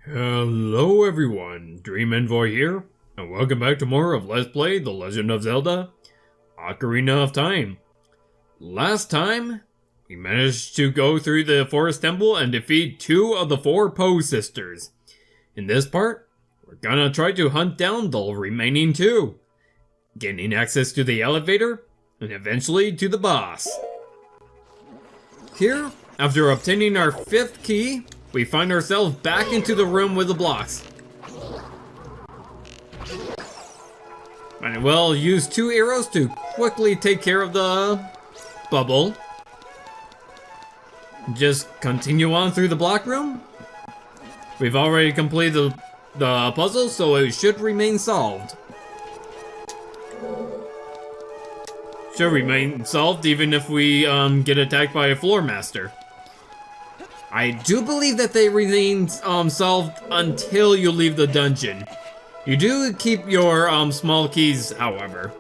Hello everyone, Dream Envoy here, and welcome back to more of Let's Play The Legend of Zelda, Ocarina of Time. Last time, we managed to go through the Forest Temple and defeat 2 of the 4 Poe Sisters. In this part, we're gonna try to hunt down the remaining 2, gaining access to the elevator, and eventually to the boss. Here, after obtaining our 5th key, we find ourselves back into the room with the blocks. Might as well use 2 arrows to quickly take care of the bubble. Just continue on through the block room. We've already completed the puzzle, so it should remain solved. Should remain solved even if we get attacked by a floor master. I do believe that they remain solved until you leave the dungeon. You do keep your small keys, however.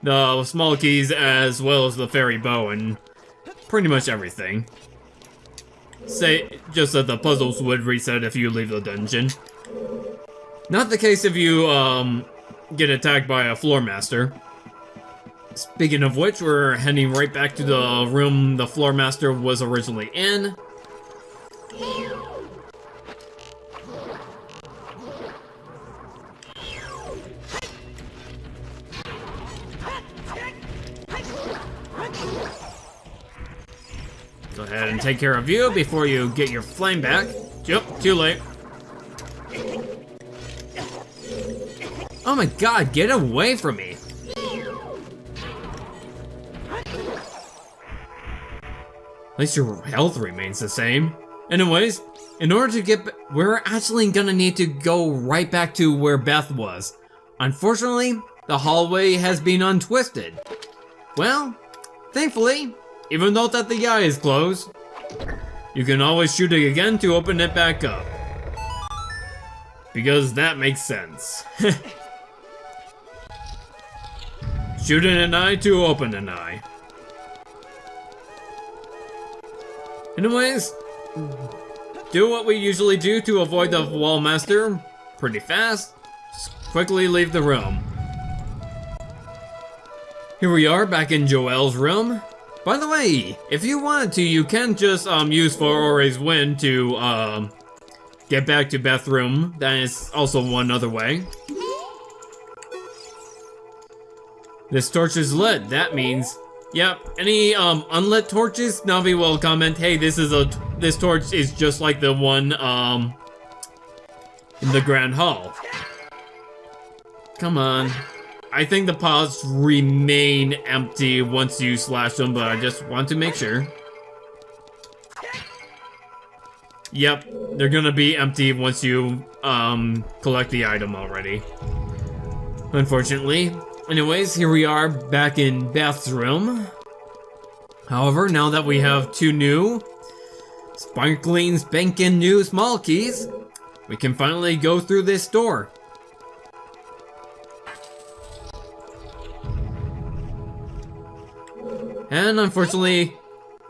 The small keys as well as the fairy bow and pretty much everything. Say just that the puzzles would reset if you leave the dungeon. Not the case if you get attacked by a floor master. Speaking of which, we're heading right back to the room the floor master was originally in. Go ahead and take care of you before you get your flame back. Yep, too late. Oh my god, get away from me! At least your health remains the same. Anyways, in order to get we're actually gonna need to go right back to where Beth was. Unfortunately, the hallway has been untwisted. Well, thankfully, even though that the eye is closed, you can always shoot it again to open it back up. Because that makes sense. Shoot in an eye to open an eye. Anyways, do what we usually do to avoid the wall master pretty fast. Just quickly leave the room. Here we are back in Joelle's room. By the way, if you wanted to, you can just use Forore's Wind to get back to Beth's room. That is also one other way. This torch is lit. That means, yep, any unlit torches, Navi will comment, hey, this torch is just like the one in the Grand Hall. Come on. I think the pots remain empty once you slash them, but I just want to make sure. Yep, they're gonna be empty once you collect the item already. Unfortunately. Anyways, here we are back in Beth's room. However, now that we have 2 new, sparkling, spanking new small keys, we can finally go through this door. And unfortunately,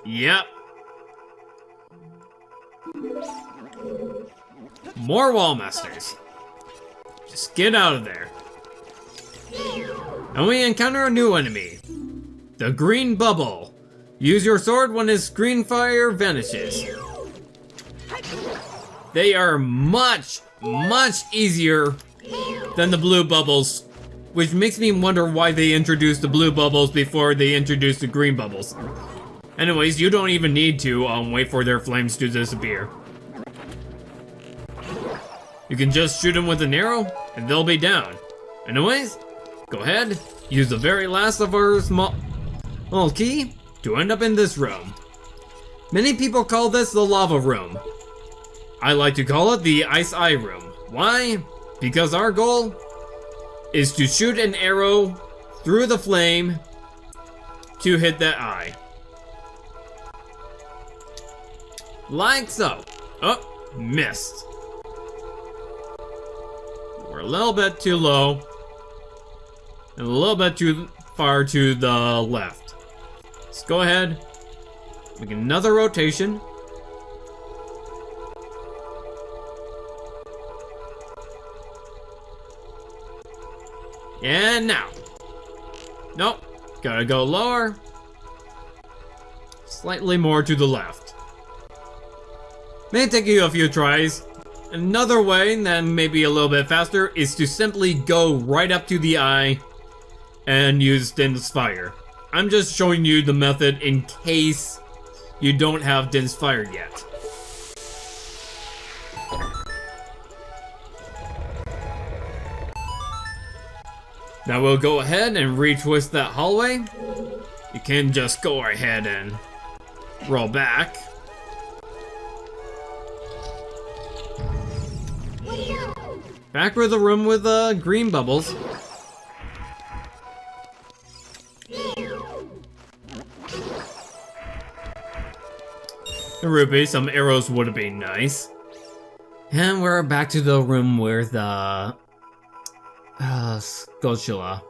yep. More wall masters. Just get out of there. And we encounter a new enemy. The green bubble. Use your sword when its green fire vanishes. They are much easier than the blue bubbles, which makes me wonder why they introduced the blue bubbles before they introduced the green bubbles. Anyways, you don't even need to wait for their flames to disappear. You can just shoot them with an arrow, and they'll be down. Anyways, go ahead, use the very last of our small key to end up in this room. Many people call this the lava room. I like to call it the ice eye room. Why? Because our goal is to shoot an arrow through the flame to hit that eye. Like so. Oh, missed. We're a little bit too low. And a little bit too far to the left. Let's go ahead, make another rotation. And now. Nope. Gotta go lower. Slightly more to the left. May take you a few tries. Another way, that may be a little bit faster, is to simply go right up to the eye and use Din's Fire. I'm just showing you the method in case you don't have Din's Fire yet. Now we'll go ahead and retwist that hallway. You can just go ahead and roll back. Back with the room with green bubbles. The rupee, some arrows would have been nice. And we're back to the room where the Skulltula.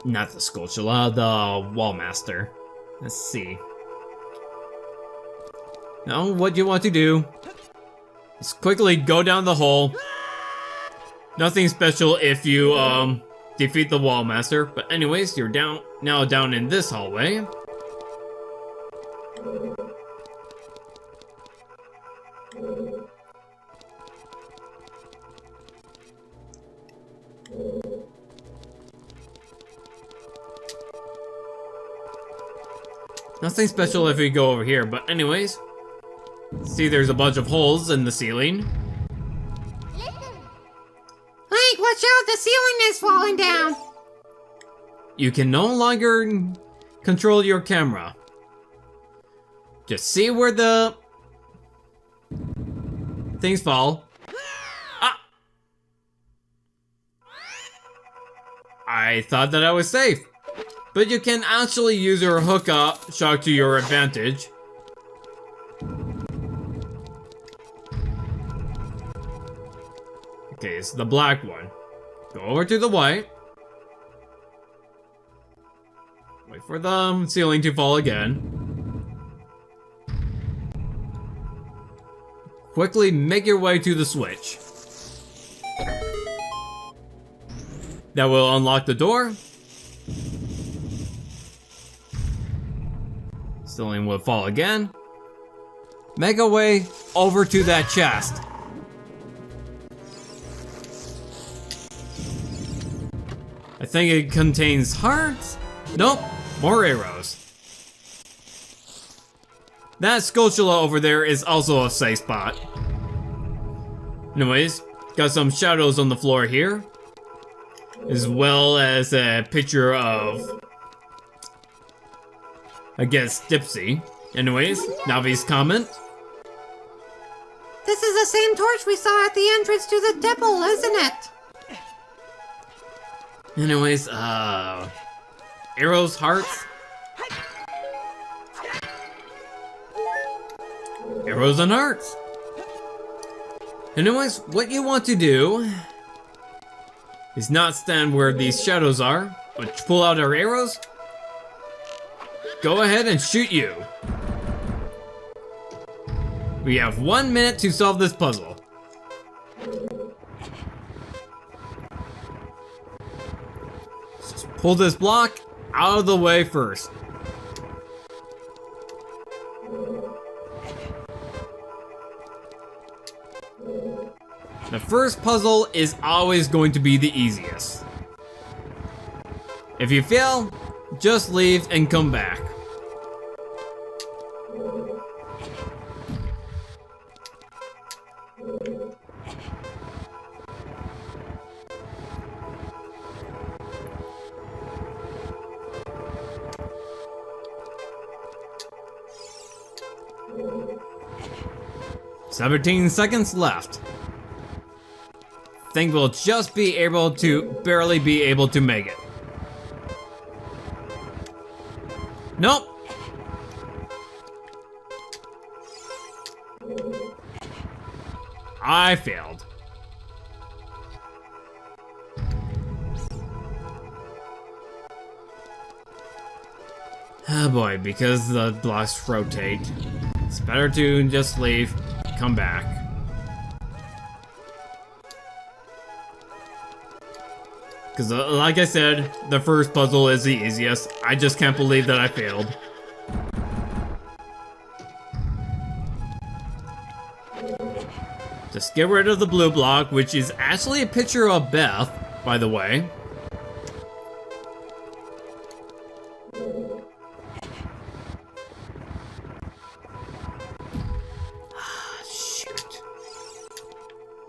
Not the Skulltula, the Wallmaster. Let's see. Now, what you want to do is quickly go down the hole. Nothing special if you defeat the Wallmaster, but anyways, you're now down in this hallway. Nothing special if we go over here, but anyways. See, there's a bunch of holes in the ceiling. Link, watch out, the ceiling is falling down. You can no longer control your camera. Just see where the things fall. Ah! I thought that I was safe. But you can actually use your hookup shot to your advantage. Okay, it's the black one. Go over to the white. Wait for the ceiling to fall again. Quickly make your way to the switch. That will unlock the door. Ceiling will fall again. Make a way over to that chest. I think it contains hearts? Nope, more arrows. That Skulltula over there is also a safe spot. Anyways, got some shadows on the floor here. As well as a picture of, I guess, Dipsy. Anyways, Navi's comment. This is the same torch we saw at the entrance to the temple, isn't it? Anyways, arrows, hearts. Arrows and hearts. Anyways, what you want to do is not stand where these shadows are, but pull out our arrows. Go ahead and shoot you. We have 1 minute to solve this puzzle. Just pull this block out of the way first. The first puzzle is always going to be the easiest. If you fail, just leave and come back. "17 seconds left. Think we'll just be able to, barely be able to make it. Nope. I failed. Oh boy, because the blocks rotate. It's better to just leave, come back. Because like I said, the first puzzle is the easiest. I just can't believe that I failed. Just get rid of the blue block, which is actually a picture of Beth, by the way. Shoot.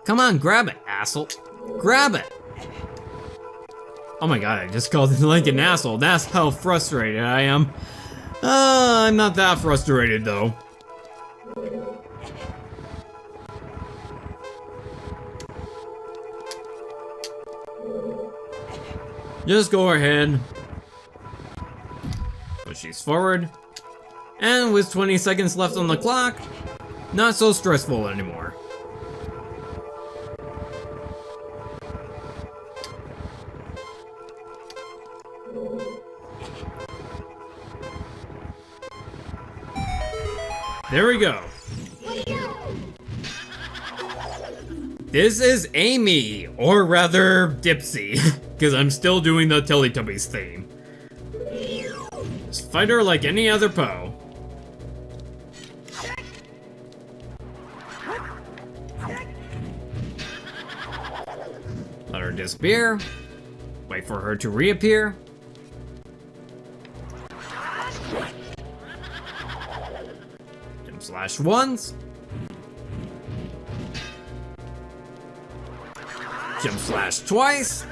Come on, grab it, asshole. Grab it! Oh my god, I just called Link an asshole. That's how frustrated I am. I'm not that frustrated, though. Just go ahead. Push these forward. And with 20 seconds left on the clock, not so stressful anymore. There we go. This is Amy, or rather, Dipsy, because I'm still doing the Teletubbies theme. Just fight her like any other Poe. Let her disappear. Wait for her to reappear. Jump slash once. Jump slash twice.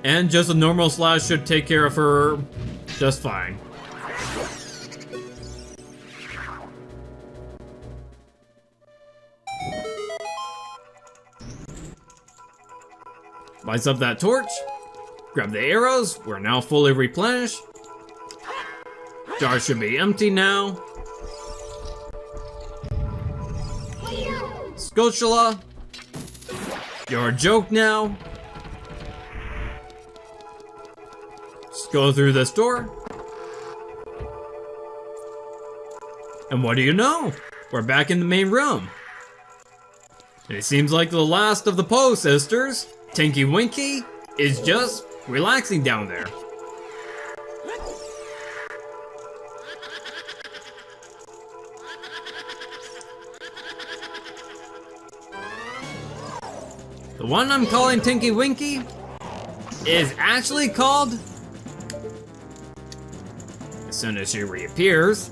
And just a normal slash should take care of her just fine. Lights up that torch. Grab the arrows. We're now fully replenished. Jar should be empty now. Scotula, you're a joke now. Just go through this door. And what do you know? We're back in the main room. And it seems like the last of the Poe Sisters, Tinky Winky, is just relaxing down there. The one I'm calling Tinky Winky is actually called, as soon as she reappears,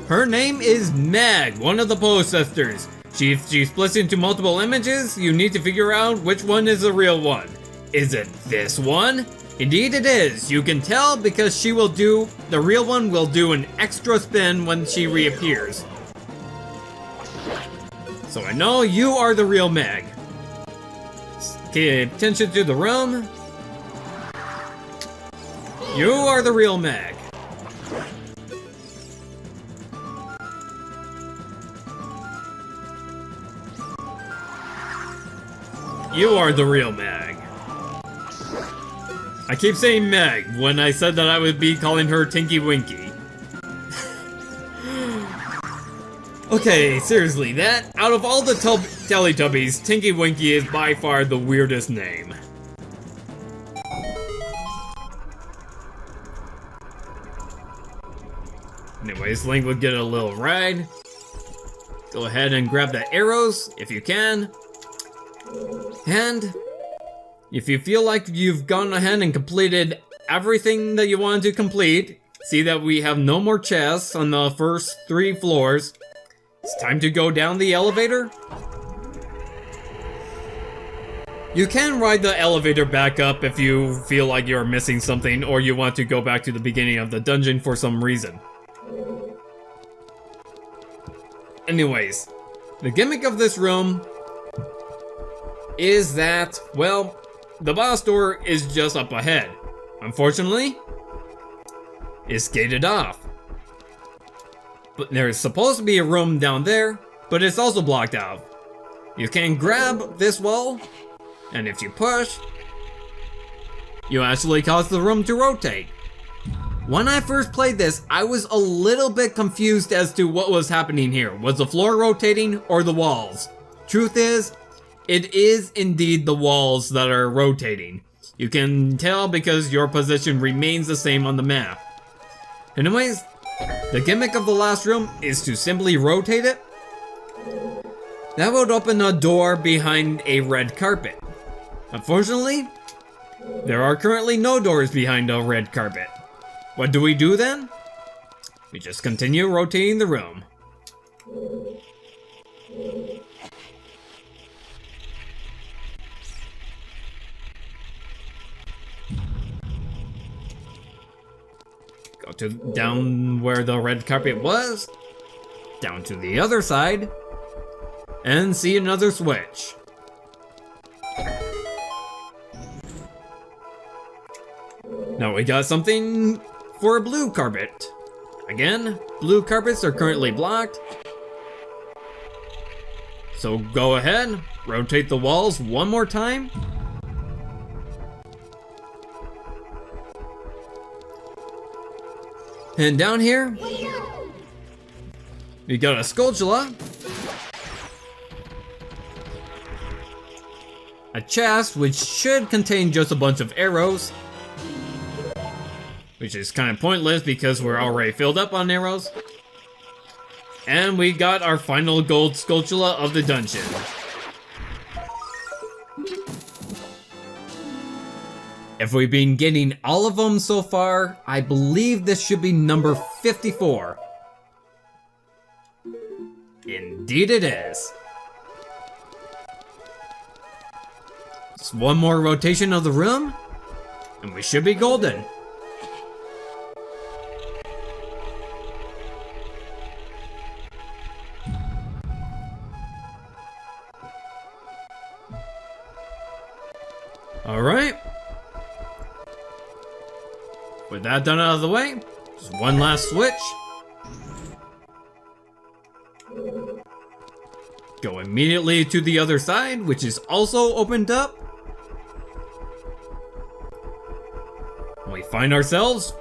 her name is Meg, one of the Poe Sisters. She splits into multiple images. You need to figure out which one is the real one. Is it this one? Indeed it is. You can tell because the real one will do an extra spin when she reappears. So I know you are the real Meg. Pay attention to the room. You are the real Meg. You are the real Meg. I keep saying Meg when I said that I would be calling her Tinky Winky. Okay, seriously, out of all the Teletubbies, Tinky Winky is by far the weirdest name. Anyways, Link would get a little ride. Go ahead and grab the arrows, if you can. And if you feel like you've gone ahead and completed everything that you wanted to complete, see that we have no more chests on the first 3 floors. It's time to go down the elevator. You can ride the elevator back up if you feel like you're missing something or you want to go back to the beginning of the dungeon for some reason. Anyways, the gimmick of this room is that, well, the boss door is just up ahead. Unfortunately, it's gated off. But there's supposed to be a room down there, but it's also blocked out. You can grab this wall, and if you push, you actually cause the room to rotate. When I first played this, I was a little bit confused as to what was happening here. Was the floor rotating or the walls? Truth is, it is indeed the walls that are rotating. You can tell because your position remains the same on the map. Anyways, the gimmick of the last room is to simply rotate it. That would open a door behind a red carpet. Unfortunately, there are currently no doors behind a red carpet. What do we do then? We just continue rotating the room. Go to down where the red carpet was, down to the other side, and see another switch. Now we got something for a blue carpet. Again, blue carpets are currently blocked. So go ahead, rotate the walls one more time. And down here, we got a Skulltula, a chest which should contain just a bunch of arrows, which is kind of pointless because we're already filled up on arrows. And we got our final gold Skulltula of the dungeon. If we've been getting all of them so far, I believe this should be number 54. Indeed it is. Just one more rotation of the room, and we should be golden. Alright. With that done out of the way, just one last switch. Go immediately to the other side, which is also opened up. We find ourselves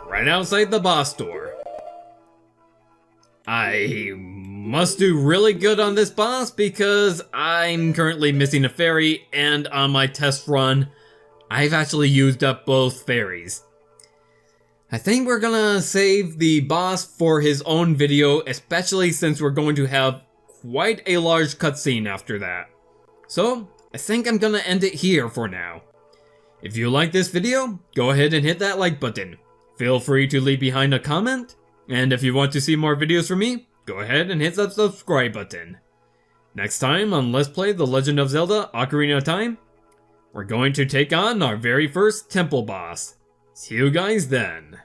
right outside the boss door. I must do really good on this boss because I'm currently missing a fairy, and on my test run, I've actually used up both fairies. I think we're gonna save the boss for his own video, especially since we're going to have quite a large cutscene after that. So, I think I'm gonna end it here for now. If you like this video, go ahead and hit that like button. Feel free to leave behind a comment, and if you want to see more videos from me, go ahead and hit that subscribe button. Next time on Let's Play The Legend of Zelda Ocarina of Time, we're going to take on our very first temple boss. See you guys then.